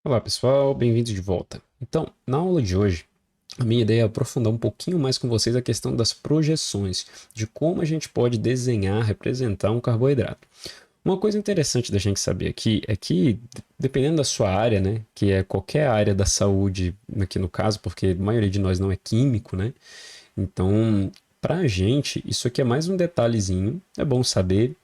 Olá pessoal, bem-vindos de volta. Então, na aula de hoje, a minha ideia é aprofundar um pouquinho mais com vocês a questão das projeções, de como a gente pode desenhar, representar um carboidrato. Uma coisa interessante da gente saber aqui é que, dependendo da sua área, né, que é qualquer área da saúde, aqui no caso, porque a maioria de nós não é químico, né, então, para a gente, isso aqui é mais um detalhezinho. É bom saber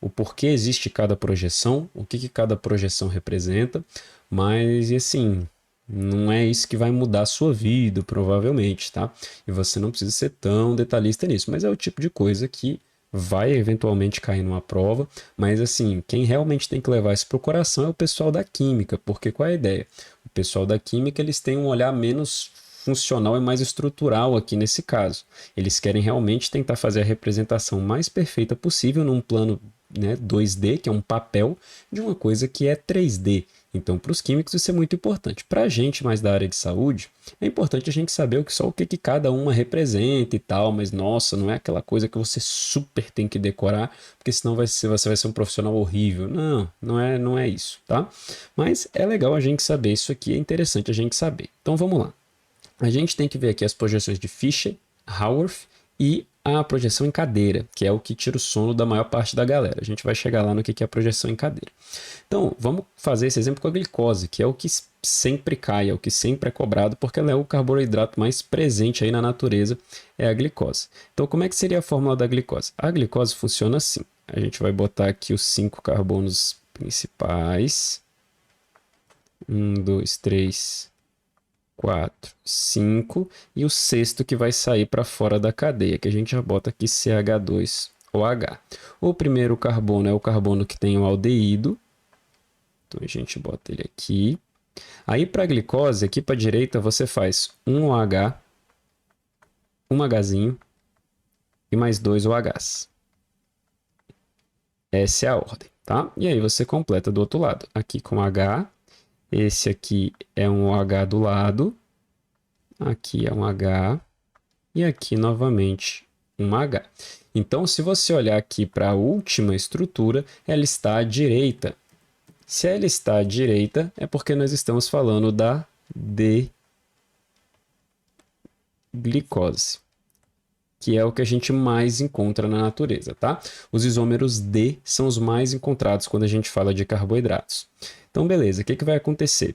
o porquê existe cada projeção, o que cada projeção representa, mas, e assim, não é isso que vai mudar a sua vida, provavelmente, tá? E você não precisa ser tão detalhista nisso, mas é o tipo de coisa que vai eventualmente cair numa prova, mas assim, quem realmente tem que levar isso para o coração é o pessoal da química, porque qual é a ideia? O pessoal da química, eles têm um olhar menos funcional e mais estrutural aqui nesse caso. Eles querem realmente tentar fazer a representação mais perfeita possível num plano, né, 2D, que é um papel, de uma coisa que é 3D. Então, para os químicos, isso é muito importante. Para a gente mais da área de saúde, é importante a gente saber só o que cada uma representa e tal, mas nossa, não é aquela coisa que você super tem que decorar, porque senão você vai ser um profissional horrível. Não, não é isso, tá? Mas é legal a gente saber isso aqui, é interessante a gente saber. Então vamos lá. A gente tem que ver aqui as projeções de Fischer, Haworth e a projeção em cadeira, que é o que tira o sono da maior parte da galera. A gente vai chegar lá no que é a projeção em cadeira. Então, vamos fazer esse exemplo com a glicose, que é o que sempre cai, é o que sempre é cobrado, porque ela é o carboidrato mais presente aí na natureza, é a glicose. Então, como é que seria a fórmula da glicose? A glicose funciona assim. A gente vai botar aqui os 5 carbonos principais. 2, 3, 4, 5 e o sexto que vai sair para fora da cadeia, que a gente já bota aqui CH2OH. O primeiro carbono é o carbono que tem o aldeído, então a gente bota ele aqui. Aí para a glicose, aqui para a direita, você faz um OH, um Hzinho e mais dois OHs. Essa é a ordem, tá? E aí você completa do outro lado, aqui com H, esse aqui é um OH do lado, aqui é um H, e aqui novamente um H. Então, se você olhar aqui para a última estrutura, ela está à direita. Se ela está à direita, é porque nós estamos falando da D-glicose, que é o que a gente mais encontra na natureza, tá? Os isômeros D são os mais encontrados quando a gente fala de carboidratos. Então, beleza, o que vai acontecer?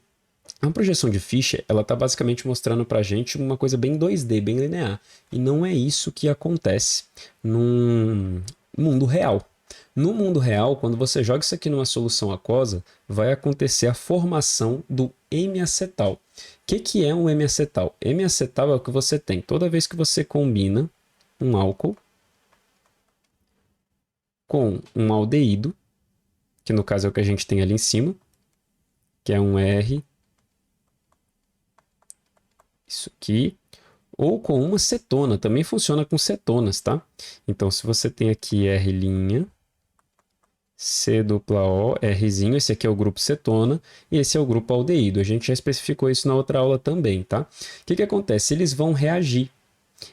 A projeção de Fischer, ela está basicamente mostrando para a gente uma coisa bem 2D, bem linear. E não é isso que acontece num mundo real. No mundo real, quando você joga isso aqui numa solução aquosa, vai acontecer a formação do M-acetal. O que é um M-acetal? M-acetal é o que você tem toda vez que você combina um álcool com um aldeído, que no caso é o que a gente tem ali em cima, que é um R, isso aqui, ou com uma cetona, também funciona com cetonas, tá? Então, se você tem aqui R', C dupla O, Rzinho, esse aqui é o grupo cetona e esse é o grupo aldeído. A gente já especificou isso na outra aula também, tá? O que acontece? Eles vão reagir.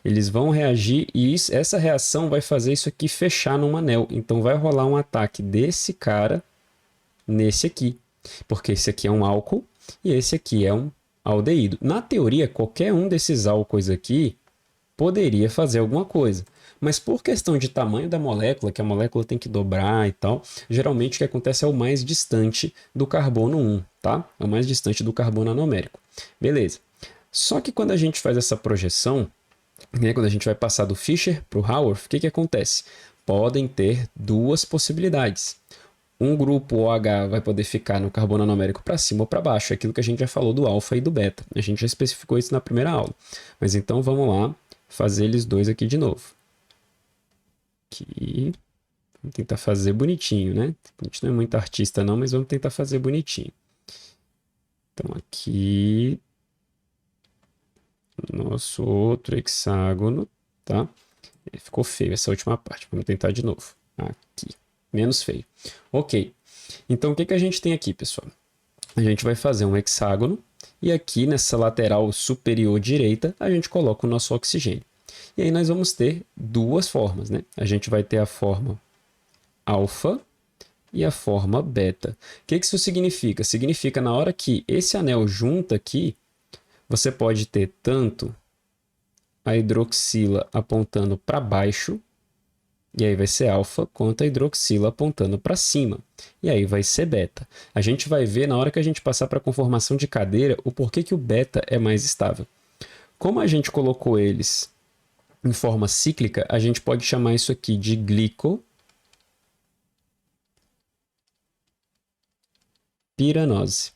Eles vão reagir e essa reação vai fazer isso aqui fechar num anel. Então, vai rolar um ataque desse cara nesse aqui, porque esse aqui é um álcool e esse aqui é um aldeído. Na teoria, qualquer um desses álcools aqui poderia fazer alguma coisa. Mas por questão de tamanho da molécula, que a molécula tem que dobrar e tal, geralmente o que acontece é o mais distante do carbono 1, tá? É o mais distante do carbono anomérico. Beleza. Só que quando a gente faz essa projeção, né, quando a gente vai passar do Fischer para o Haworth, o que acontece? Podem ter duas possibilidades. Um grupo OH vai poder ficar no carbono anomérico para cima ou para baixo, é aquilo que a gente já falou do alfa e do beta. A gente já especificou isso na primeira aula. Mas então vamos lá fazer eles dois aqui de novo. Aqui. Vamos tentar fazer bonitinho, né? A gente não é muito artista não, mas vamos tentar fazer bonitinho. Então aqui, nosso outro hexágono, tá? Ficou feio essa última parte, vamos tentar de novo. Aqui, menos feio. Ok, então o que a gente tem aqui, pessoal? A gente vai fazer um hexágono e aqui nessa lateral superior direita a gente coloca o nosso oxigênio. E aí nós vamos ter duas formas, né? A gente vai ter a forma alfa e a forma beta. O que isso significa? Significa na hora que esse anel junta aqui, você pode ter tanto a hidroxila apontando para baixo, e aí vai ser alfa, quanto a hidroxila apontando para cima, e aí vai ser beta. A gente vai ver na hora que a gente passar para a conformação de cadeira o porquê que o beta é mais estável. Como a gente colocou eles em forma cíclica, a gente pode chamar isso aqui de glicopiranose.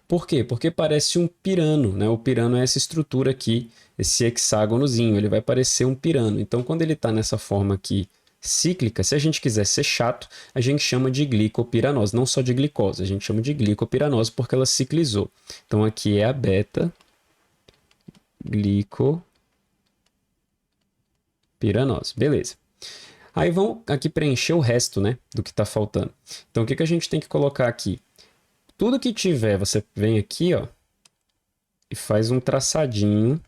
Por quê? Porque parece um pirano, né? O pirano é essa estrutura aqui, esse hexágonozinho, ele vai parecer um pirano. Então, quando ele está nessa forma aqui cíclica, se a gente quiser ser chato, a gente chama de glicopiranose, não só de glicose, a gente chama de glicopiranose porque ela ciclizou. Então, aqui é a beta glicopiranose, beleza. Aí vamos aqui preencher o resto, né, do que está faltando. Então, o que a gente tem que colocar aqui? Tudo que tiver, você vem aqui, ó, e faz um traçadinho,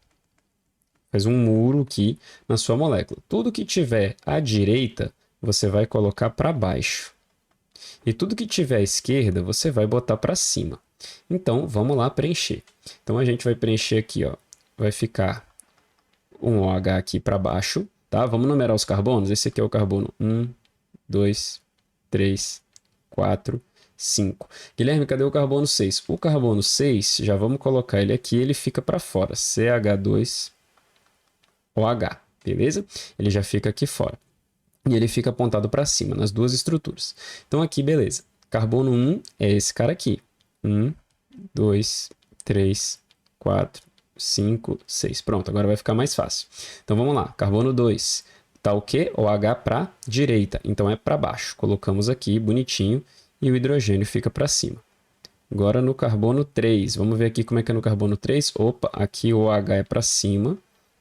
faz um muro aqui na sua molécula. Tudo que tiver à direita, você vai colocar para baixo. E tudo que tiver à esquerda, você vai botar para cima. Então, vamos lá preencher. Então, a gente vai preencher aqui, ó, vai ficar um OH aqui para baixo, tá? Vamos numerar os carbonos. Esse aqui é o carbono 1, 2, 3, 4, 5. Guilherme, cadê o carbono 6? O carbono 6, já vamos colocar ele aqui, ele fica para fora. CH2OH, beleza? Ele já fica aqui fora. E ele fica apontado para cima, nas duas estruturas. Então aqui, beleza. Carbono 1 é esse cara aqui. 1, 2, 3, 4, 5, 6. Pronto, agora vai ficar mais fácil. Então vamos lá. Carbono 2. Tá o quê? OH para direita. Então é para baixo. Colocamos aqui, bonitinho. E o hidrogênio fica para cima. Agora no carbono 3. Vamos ver aqui como é que é no carbono 3. Opa, aqui o OH é para cima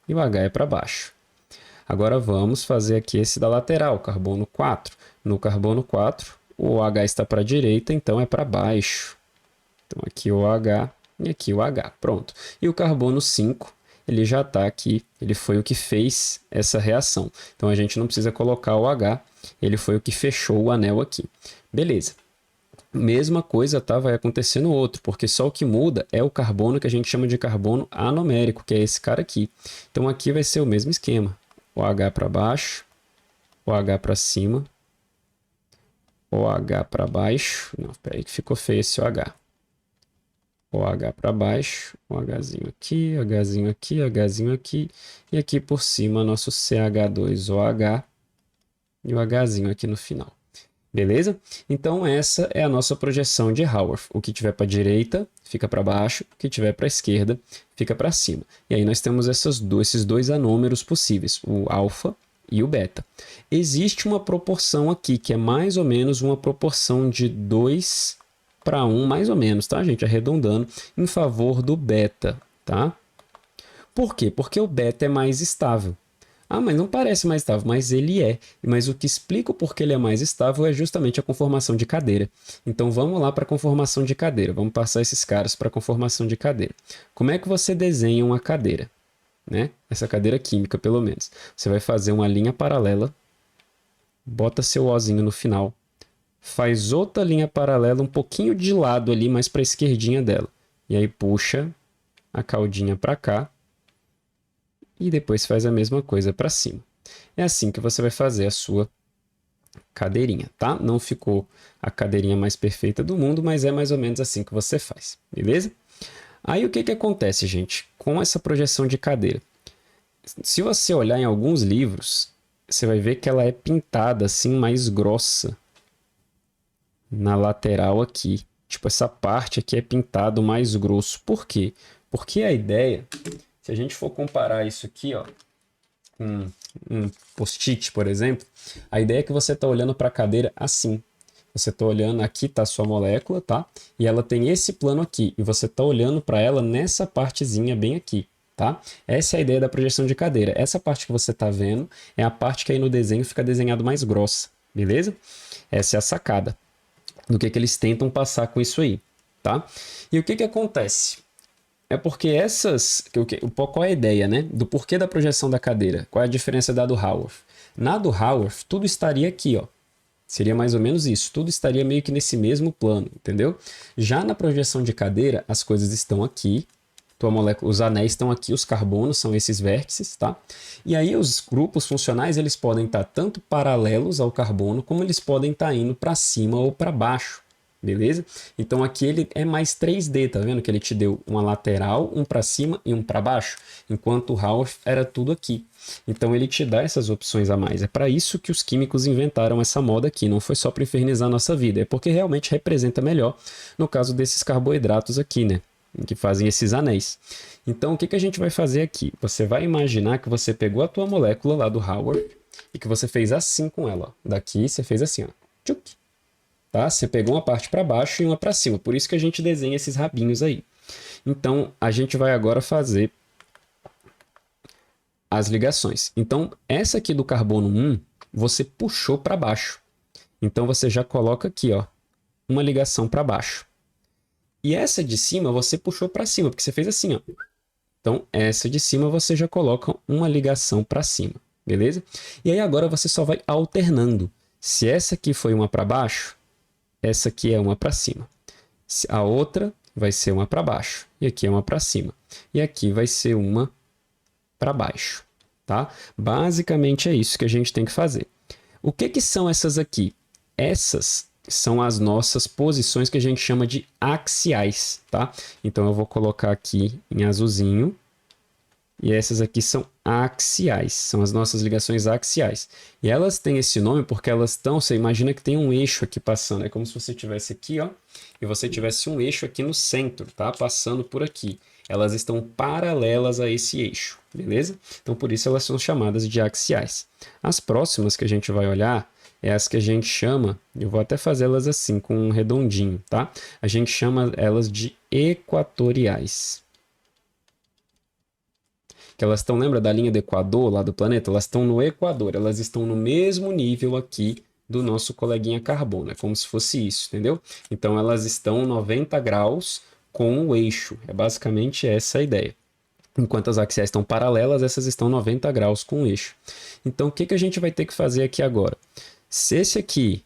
e o H é para baixo. Agora vamos fazer aqui esse da lateral, carbono 4. No carbono 4, o OH está para a direita, então é para baixo. Então aqui o OH e aqui o H. Pronto. E o carbono 5, ele já está aqui, ele foi o que fez essa reação. Então a gente não precisa colocar o H, ele foi o que fechou o anel aqui. Beleza. Mesma coisa, tá? Vai acontecer no outro, porque só o que muda é o carbono que a gente chama de carbono anomérico, que é esse cara aqui. Então aqui vai ser o mesmo esquema. OH para baixo, OH para cima, OH para baixo. Não, peraí que ficou feio esse OH. OH para baixo, OHzinho aqui, Hzinho aqui, Hzinho aqui. E aqui por cima nosso CH2OH e o Hzinho aqui no final. Beleza? Então essa é a nossa projeção de Haworth. O que tiver para a direita fica para baixo, o que tiver para a esquerda fica para cima. E aí nós temos esses dois anômeros possíveis, o alfa e o beta. Existe uma proporção aqui, que é mais ou menos uma proporção de 2 para 1, mais ou menos, tá, gente? Arredondando, em favor do beta, tá? Por quê? Porque o beta é mais estável. Ah, mas não parece mais estável, mas ele é. Mas o que explica o porquê ele é mais estável é justamente a conformação de cadeira. Então vamos lá para a conformação de cadeira. Vamos passar esses caras para a conformação de cadeira. Como é que você desenha uma cadeira? Né? Essa cadeira química, pelo menos. Você vai fazer uma linha paralela, bota seu Ozinho no final, faz outra linha paralela um pouquinho de lado ali, mais para a esquerdinha dela. E aí puxa a caldinha para cá. E depois faz a mesma coisa para cima. É assim que você vai fazer a sua cadeirinha, tá? Não ficou a cadeirinha mais perfeita do mundo, mas é mais ou menos assim que você faz, beleza? Aí o que acontece, gente, com essa projeção de cadeira? Se você olhar em alguns livros, você vai ver que ela é pintada assim mais grossa na lateral aqui. Tipo, essa parte aqui é pintado mais grosso. Por quê? Porque a ideia... Se a gente for comparar isso aqui, ó, com um post-it, por exemplo, a ideia é que você está olhando para a cadeira assim. Você está olhando, aqui está a sua molécula, tá? E ela tem esse plano aqui. E você está olhando para ela nessa partezinha bem aqui, tá? Essa é a ideia da projeção de cadeira. Essa parte que você está vendo é a parte que aí no desenho fica desenhado mais grossa, beleza? Essa é a sacada do que eles tentam passar com isso aí, tá? E o que acontece? É porque essas... Qual é a ideia, né? Do porquê da projeção da cadeira. Qual é a diferença da do Haworth? Na do Haworth, tudo estaria aqui, ó. Seria mais ou menos isso. Tudo estaria meio que nesse mesmo plano, entendeu? Já na projeção de cadeira, as coisas estão aqui. Tua molécula, os anéis estão aqui, os carbonos são esses vértices, tá? E aí os grupos funcionais, eles podem estar tanto paralelos ao carbono, como eles podem estar indo para cima ou para baixo, beleza? Então aqui ele é mais 3D, tá vendo? Que ele te deu uma lateral, um para cima e um para baixo, enquanto o Raouf era tudo aqui. Então ele te dá essas opções a mais. É para isso que os químicos inventaram essa moda aqui, não foi só para infernizar a nossa vida, é porque realmente representa melhor no caso desses carboidratos aqui, né? Que fazem esses anéis. Então, o que a gente vai fazer aqui? Você vai imaginar que você pegou a tua molécula lá do Howard e que você fez assim com ela. Daqui você fez assim, ó. Tchuc. Tá? Você pegou uma parte para baixo e uma para cima. Por isso que a gente desenha esses rabinhos aí. Então, a gente vai agora fazer as ligações. Então, essa aqui do carbono 1, você puxou para baixo. Então, você já coloca aqui, ó, uma ligação para baixo. E essa de cima você puxou para cima, porque você fez assim, ó. Então, essa de cima você já coloca uma ligação para cima, beleza? E aí agora você só vai alternando. Se essa aqui foi uma para baixo, essa aqui é uma para cima. A outra vai ser uma para baixo, e aqui é uma para cima. E aqui vai ser uma para baixo, tá? Basicamente é isso que a gente tem que fazer. O que são essas aqui? Essas são as nossas posições que a gente chama de axiais, tá? Então eu vou colocar aqui em azulzinho. E essas aqui são axiais, são as nossas ligações axiais. E elas têm esse nome porque elas estão, você imagina que tem um eixo aqui passando, é como se você tivesse aqui, ó, e você tivesse um eixo aqui no centro, tá? Passando por aqui. Elas estão paralelas a esse eixo, beleza? Então por isso elas são chamadas de axiais. As próximas que a gente vai olhar é as que a gente chama, eu vou até fazê-las assim, com um redondinho, tá? A gente chama elas de equatoriais. Que elas estão, lembra da linha do Equador lá do planeta? Elas estão no Equador, elas estão no mesmo nível aqui do nosso coleguinha carbono, é como se fosse isso, entendeu? Então elas estão 90 graus com o eixo, é basicamente essa a ideia. Enquanto as axiais estão paralelas, essas estão 90 graus com o eixo. Então o que a gente vai ter que fazer aqui agora? Se esse aqui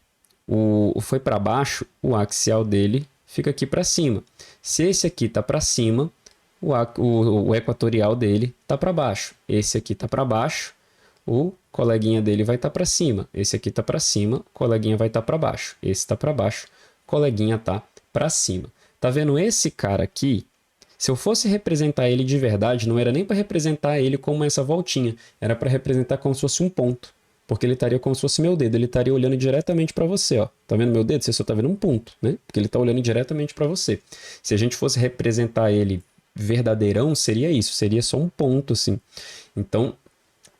foi para baixo, o axial dele fica aqui para cima. Se esse aqui está para cima, o equatorial dele está para baixo. Esse aqui está para baixo, o coleguinha dele vai estar para cima. Esse aqui está para cima, o coleguinha vai estar para baixo. Esse está para baixo, o coleguinha está para cima. Tá vendo esse cara aqui? Se eu fosse representar ele de verdade, não era nem para representar ele como essa voltinha, era para representar como se fosse um ponto. Porque ele estaria como se fosse meu dedo, ele estaria olhando diretamente para você, ó. Tá vendo meu dedo? Você só tá vendo um ponto, né? Porque ele está olhando diretamente para você. Se a gente fosse representar ele verdadeirão, seria isso, seria só um ponto, assim. Então,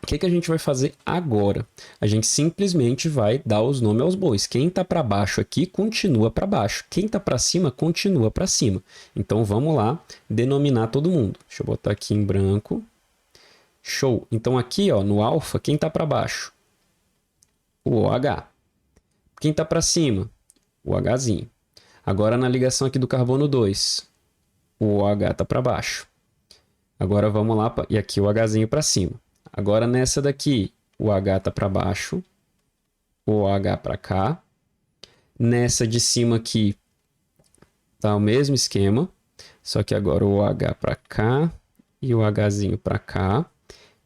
o que a gente vai fazer agora? A gente simplesmente vai dar os nomes aos bois. Quem está para baixo aqui, continua para baixo. Quem está para cima, continua para cima. Então, vamos lá denominar todo mundo. Deixa eu botar aqui em branco. Show. Então, aqui, ó, no alfa, quem está para baixo? O OH. Quem está para cima? O Hzinho. Agora, na ligação aqui do carbono 2, o OH está para baixo. Agora, vamos lá, e aqui o Hzinho para cima. Agora, nessa daqui, o H está para baixo, o OH para cá. Nessa de cima aqui, tá o mesmo esquema, só que agora o OH para cá e o Hzinho para cá.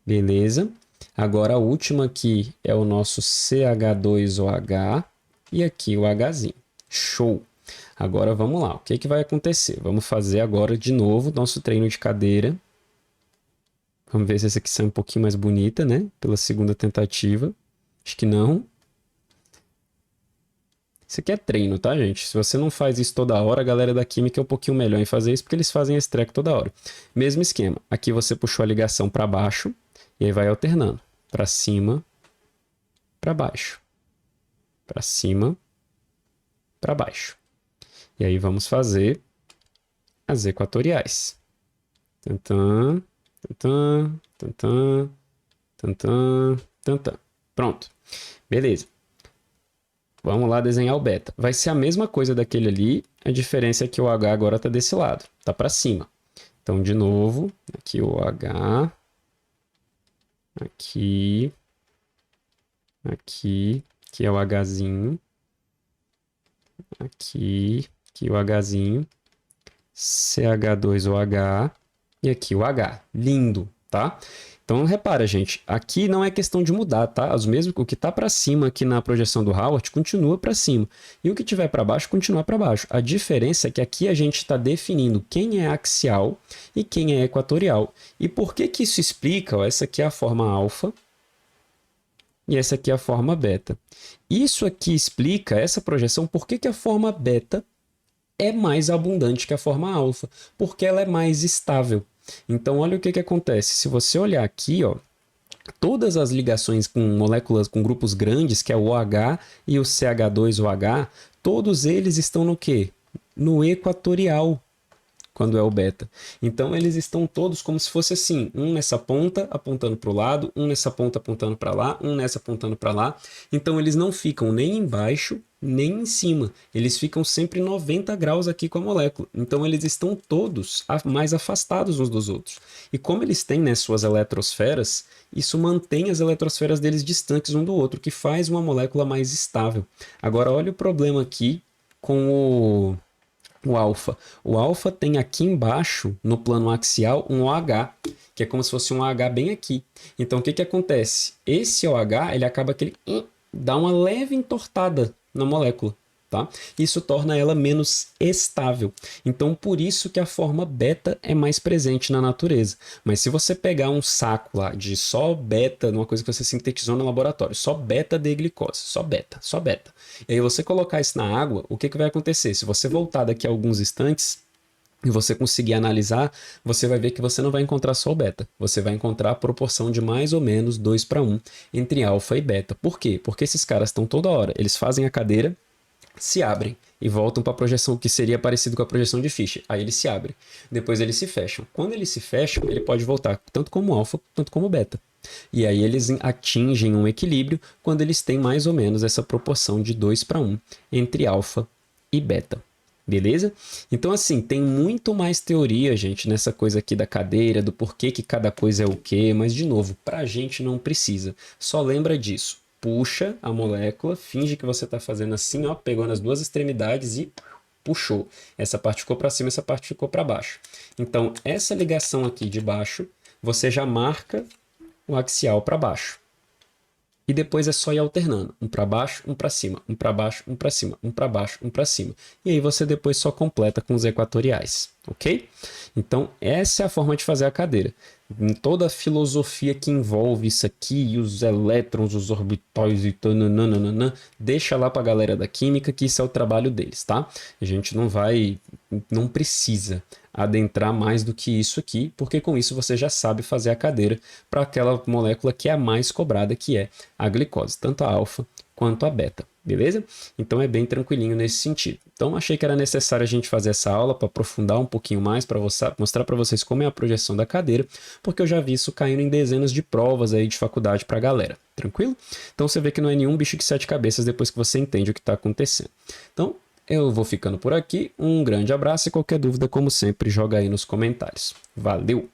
Beleza? Agora, a última aqui é o nosso CH2OH e aqui o Hzinho. Show! Agora, vamos lá. O que vai acontecer? Vamos fazer agora de novo nosso treino de cadeira. Vamos ver se essa aqui sai um pouquinho mais bonita, né? Pela segunda tentativa. Acho que não. Isso aqui é treino, tá, gente? Se você não faz isso toda hora, a galera da química é um pouquinho melhor em fazer isso, porque eles fazem esse treco toda hora. Mesmo esquema. Aqui você puxou a ligação para baixo, e aí vai alternando. Para cima, para baixo. Para cima, para baixo. E aí vamos fazer as equatoriais. Tantã, tantã, tantã, tantã, tantã. Pronto. Beleza. Vamos lá desenhar o beta. Vai ser a mesma coisa daquele ali, a diferença é que o H agora está desse lado, está para cima. Então, de novo, aqui o H, aqui, aqui, que é o Hzinho, aqui o Hzinho, CH2OH e aqui o H. Lindo, tá? Então, repara, gente, aqui não é questão de mudar, tá? O que está para cima aqui na projeção do Howard continua para cima. E o que tiver para baixo, continua para baixo. A diferença é que aqui a gente está definindo quem é axial e quem é equatorial. E por que que isso explica? Ó, essa aqui é a forma alfa e essa aqui é a forma beta. Isso aqui explica, essa projeção, por que que a forma beta é mais abundante que a forma alfa, porque ela é mais estável. Então, olha o que que acontece. Se você olhar aqui, ó, todas as ligações com moléculas, com grupos grandes, que é o OH e o CH2OH, todos eles estão no quê? No equatorial, quando é o beta. Então, eles estão todos como se fosse assim, um nessa ponta apontando para o lado, um nessa ponta apontando para lá, um nessa apontando para lá. Então, eles não ficam nem embaixo, nem em cima. Eles ficam sempre 90 graus aqui com a molécula. Então, eles estão todos mais afastados uns dos outros. E como eles têm, né, suas eletrosferas, isso mantém as eletrosferas deles distantes um do outro, que faz uma molécula mais estável. Agora, olha o problema aqui com o alfa. O alfa tem aqui embaixo, no plano axial, um OH, que é como se fosse um OH bem aqui. Então, o que que acontece? Esse OH, ele acaba que ele dá uma leve entortada na molécula, tá? Isso torna ela menos estável. Então, por isso que a forma beta é mais presente na natureza. Mas se você pegar um saco lá de só beta, uma coisa que você sintetizou no laboratório, só beta de glicose, só beta, só beta. E aí você colocar isso na água, o que que vai acontecer? Se você voltar daqui a alguns instantes e você conseguir analisar, você vai ver que você não vai encontrar só o beta. Você vai encontrar a proporção de mais ou menos 2:1 entre alfa e beta. Por quê? Porque esses caras estão toda hora, eles fazem a cadeira, se abrem e voltam para a projeção que seria parecido com a projeção de Fischer. Aí eles se abrem, depois eles se fecham. Quando eles se fecham, ele pode voltar tanto como alfa, tanto como beta. E aí eles atingem um equilíbrio quando eles têm mais ou menos essa proporção de 2:1 entre alfa e beta. Beleza? Então, assim, tem muito mais teoria, gente, nessa coisa aqui da cadeira, do porquê que cada coisa é o quê, mas, de novo, pra gente não precisa. Só lembra disso. Puxa a molécula, finge que você está fazendo assim, ó, pegou nas duas extremidades e puxou. Essa parte ficou para cima, essa parte ficou para baixo. Então, essa ligação aqui de baixo, você já marca o axial para baixo. E depois é só ir alternando, um para baixo, um para cima, um para baixo, um para cima, um para baixo, um para cima. E aí você depois só completa com os equatoriais, ok? Então essa é a forma de fazer a cadeira. Em toda a filosofia que envolve isso aqui, e os elétrons, os orbitais e tananana, deixa lá para a galera da química que isso é o trabalho deles, tá? A gente não precisa adentrar mais do que isso aqui, porque com isso você já sabe fazer a cadeira para aquela molécula que é a mais cobrada, que é a glicose, tanto a alfa quanto a beta, beleza? Então é bem tranquilinho nesse sentido. Então achei que era necessário a gente fazer essa aula para aprofundar um pouquinho mais, para mostrar para vocês como é a projeção da cadeira, porque eu já vi isso caindo em dezenas de provas aí de faculdade para a galera, tranquilo? Então você vê que não é nenhum bicho de sete cabeças depois que você entende o que está acontecendo. Então eu vou ficando por aqui, um grande abraço e qualquer dúvida, como sempre, joga aí nos comentários. Valeu!